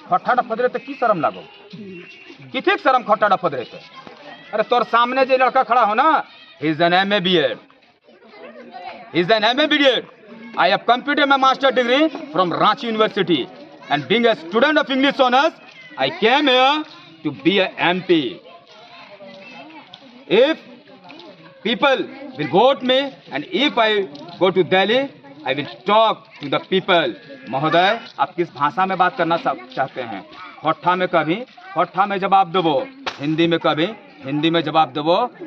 खट्टा फदरे तो की शर्म लागो, किथे शर्म खट्टा फदरे थे। अरे तोर सामने जो लड़का खड़ा हो ना, is an MA BEd, is an MA BEd। I have completed my master degree from Ranchi University, and being a student of English honors, I came here to be a MP. If people will vote me, and if I go to Delhi, I will talk to the people. महोदय, आप किस भाषा में बात करना चाहते हैं? खोट्ठा में कभी खोट्ठा में जवाब दो, हिंदी में कभी हिंदी में जवाब दो,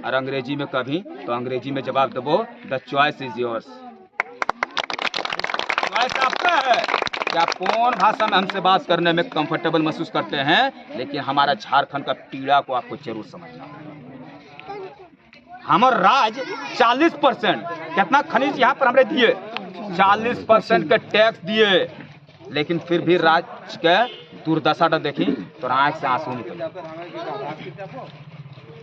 और अंग्रेजी में कभी तो अंग्रेजी में जवाब दो। The choice is yours. Choice आपका है कि आप कौन भाषा में हमसे बात करने में कंफर्टेबल महसूस करते हैं, लेकिन हमारा झारखंड का पीड़ा को आपको जरूर समझना है। हमारा राज 40% कितना खनिज यहाँ पर हमने दिए, 40% के टैक्स दिए, लेकिन फिर भी राज्य के दुर्दशा देखी तो आँख से आंसू निकल।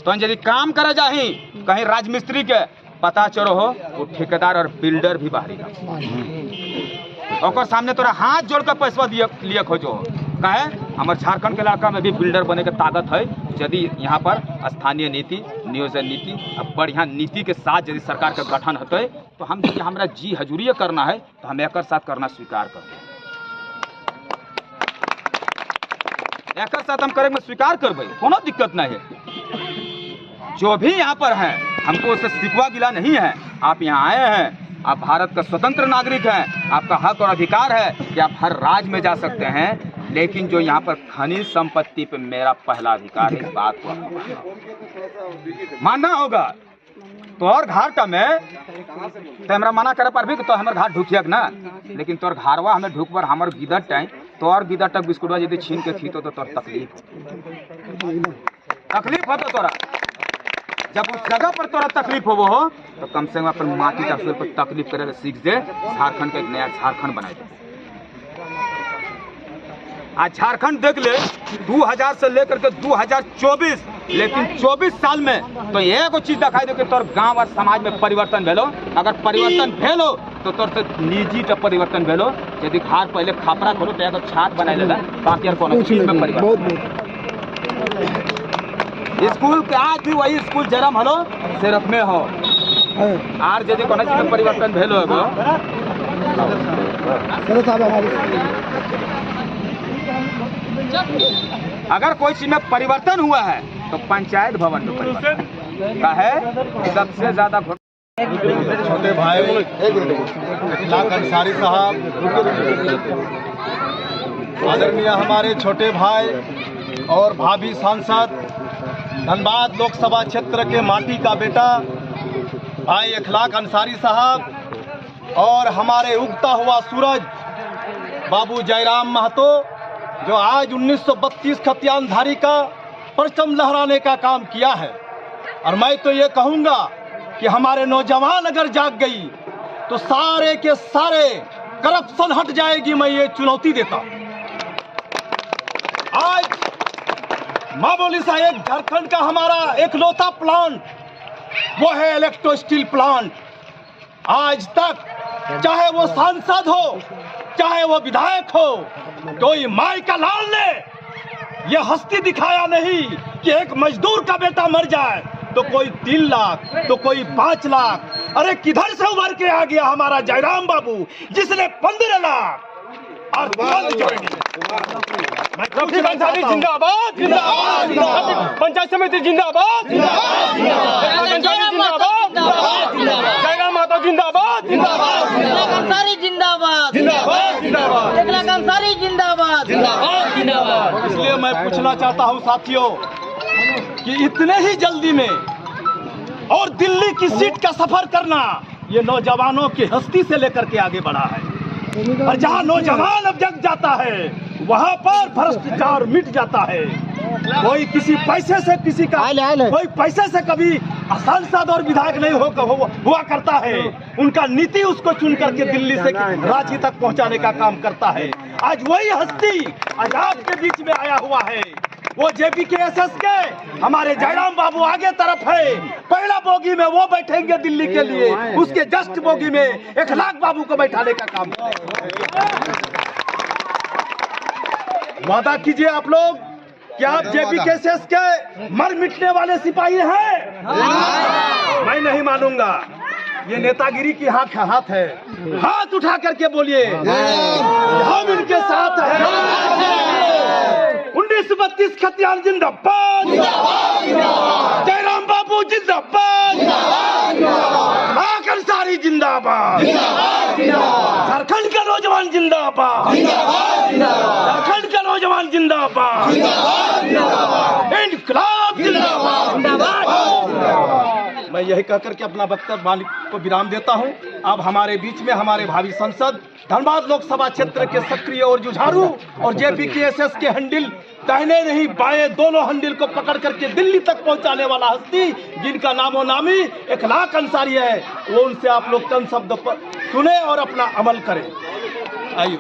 तो यदि काम करे जाही कहीं राजमिस्त्री के पता चलो हो, वो ठेकेदार और बिल्डर भी बाहरी और सामने तोरा हाथ जोड़ कर पैसा लिए खोजो। कहे हमारे झारखंड के इलाका में भी बिल्डर बने के ताकत है। यदि यहाँ पर स्थानीय नीति, नियोजन नीति, अब बढ़िया नीति के साथ यदि सरकार का गठन होते तो हम हमारा जी हजूरी करना है तो हम एक साथ करना स्वीकार करते, एक साथ हम करेंगे, स्वीकार करबे, कोनो दिक्कत नहीं है। जो भी यहाँ पर है हमको उससे सिकवा गिला नहीं है। आप यहाँ आए हैं, आप भारत का स्वतंत्र नागरिक हैं, आपका हक और अधिकार है कि आप हर राज्य में जा सकते हैं, लेकिन जो यहाँ पर खनिज संपत्ति पे मेरा पहला अधिकार है, इस बात को मानना होगा। तो और घाटा में तो हमरा मना करे पर भी तो हमारे घाट ढुकियक ना, लेकिन तोर घारवा हमें ढुक पर हमारे गिदर टाइम तो और गिदर तक बिस्कुटवा यदि छीन के खीतो तो तोर तकलीफ हो तो तोरा जब उस जगह पर तोरा तकलीफ हो तो कम से कम अपन माटी का पर तकलीफ करे सीख दे। झारखंड का एक नया झारखंड बनाए दे। आज झारखंड देख ले 2000 से लेकर के 2024, लेकिन 24 साल में तो एक चीज दिखाई दे कि तोर गांव और समाज में परिवर्तन भेलो। अगर परिवर्तन भेलो तो तोर से निजी का परिवर्तन भेलो। यदि घर पहले खापरा खोलो तो एक छात बनाए लेला, बाकी और कोनो चीज में परिवर्तन। स्कूल के आज भी वही स्कूल जन्म हलो सिर्फ में हो, आर यदि कोनो चीज में परिवर्तन भेलो एगो अगर कोई चीज में परिवर्तन हुआ है तो पंचायत भवन में परिवर्तन का है सबसे ज्यादा। छोटे भाई इखलाक अंसारी साहब, आदरणीय हमारे छोटे भाई और भाभी सांसद, धनबाद लोकसभा क्षेत्र के माटी का बेटा भाई इखलाक अंसारी साहब, और हमारे उगता हुआ सूरज बाबू जयराम महतो, जो आज 1932 खतियानधारी का परचम लहराने का काम किया है। और मैं तो ये कहूँगा कि हमारे नौजवान अगर जाग गई तो सारे के सारे करप्शन हट जाएगी। मैं ये चुनौती देता हूँ। आज माँ बोली सा एक झारखंड का हमारा एकलौता प्लांट वो है इलेक्ट्रो स्टील प्लांट। आज तक चाहे वो सांसद हो, चाहे वो विधायक हो, कोई माई का लाल ने ये हस्ती दिखाया नहीं कि एक मजदूर का बेटा मर जाए तो कोई 3 लाख तो कोई 5 लाख। अरे किधर से उभर के आ गया हमारा जयराम बाबू, जिसने 15 लाख और जिंदाबाद, पंचायत समिति जिंदाबाद, जयराम माता जिंदाबाद, अंसारी जिंदाबाद, अंसारी जिंदाबाद। इसलिए मैं पूछना चाहता हूं साथियों कि इतने ही जल्दी में और दिल्ली की सीट का सफर करना ये नौजवानों की हस्ती से लेकर के आगे बढ़ा है। और जहां नौजवान अब जग जाता है वहां पर भ्रष्टाचार मिट जाता है। कोई किसी पैसे से किसी का कोई पैसे से कभी सांसद और विधायक नहीं हुआ करता है। उनका नीति उसको चुन करके दिल्ली से रांची तक पहुंचाने का काम करता है। आज वही हस्ती आज आपके बीच में आया हुआ है। वो JPKSS के हमारे जयराम बाबू आगे तरफ है। पहला बोगी में वो बैठेंगे दिल्ली के लिए, उसके जस्ट बोगी में इखलाक बाबू को बैठाने का काम। वादा कीजिए आप लोग कि आप JPKSS के मर मिटने वाले सिपाही हैं। मैं नहीं मानूंगा। ये नेतागिरी की हाथ है। हाथ उठा करके बोलिए हम इनके साथ हैं। 1932 खतियान जिंदाबाद, जयराम बाबू जिंदाबाद, अंसारी जिंदाबाद, झारखंड का नौजवान जिंदाबाद, झारखंड का नौजवान जिंदाबाद, इनकलाब जिंदाबाद। मैं यही कहकर के अपना वक्तव्य मालिक को विराम देता हूं। अब हमारे बीच में हमारे भावी सांसद, धनबाद लोकसभा क्षेत्र के सक्रिय और जुझारू और JPKSS के हैंडल, दाहिने नहीं बाएं दोनों हैंडल को पकड़ करके दिल्ली तक पहुंचाने वाला हस्ती, जिनका नामो नामी इखलाक अंसारी है, वो उनसे आप लोग चंद शब्द सुने और अपना अमल करें। आइए।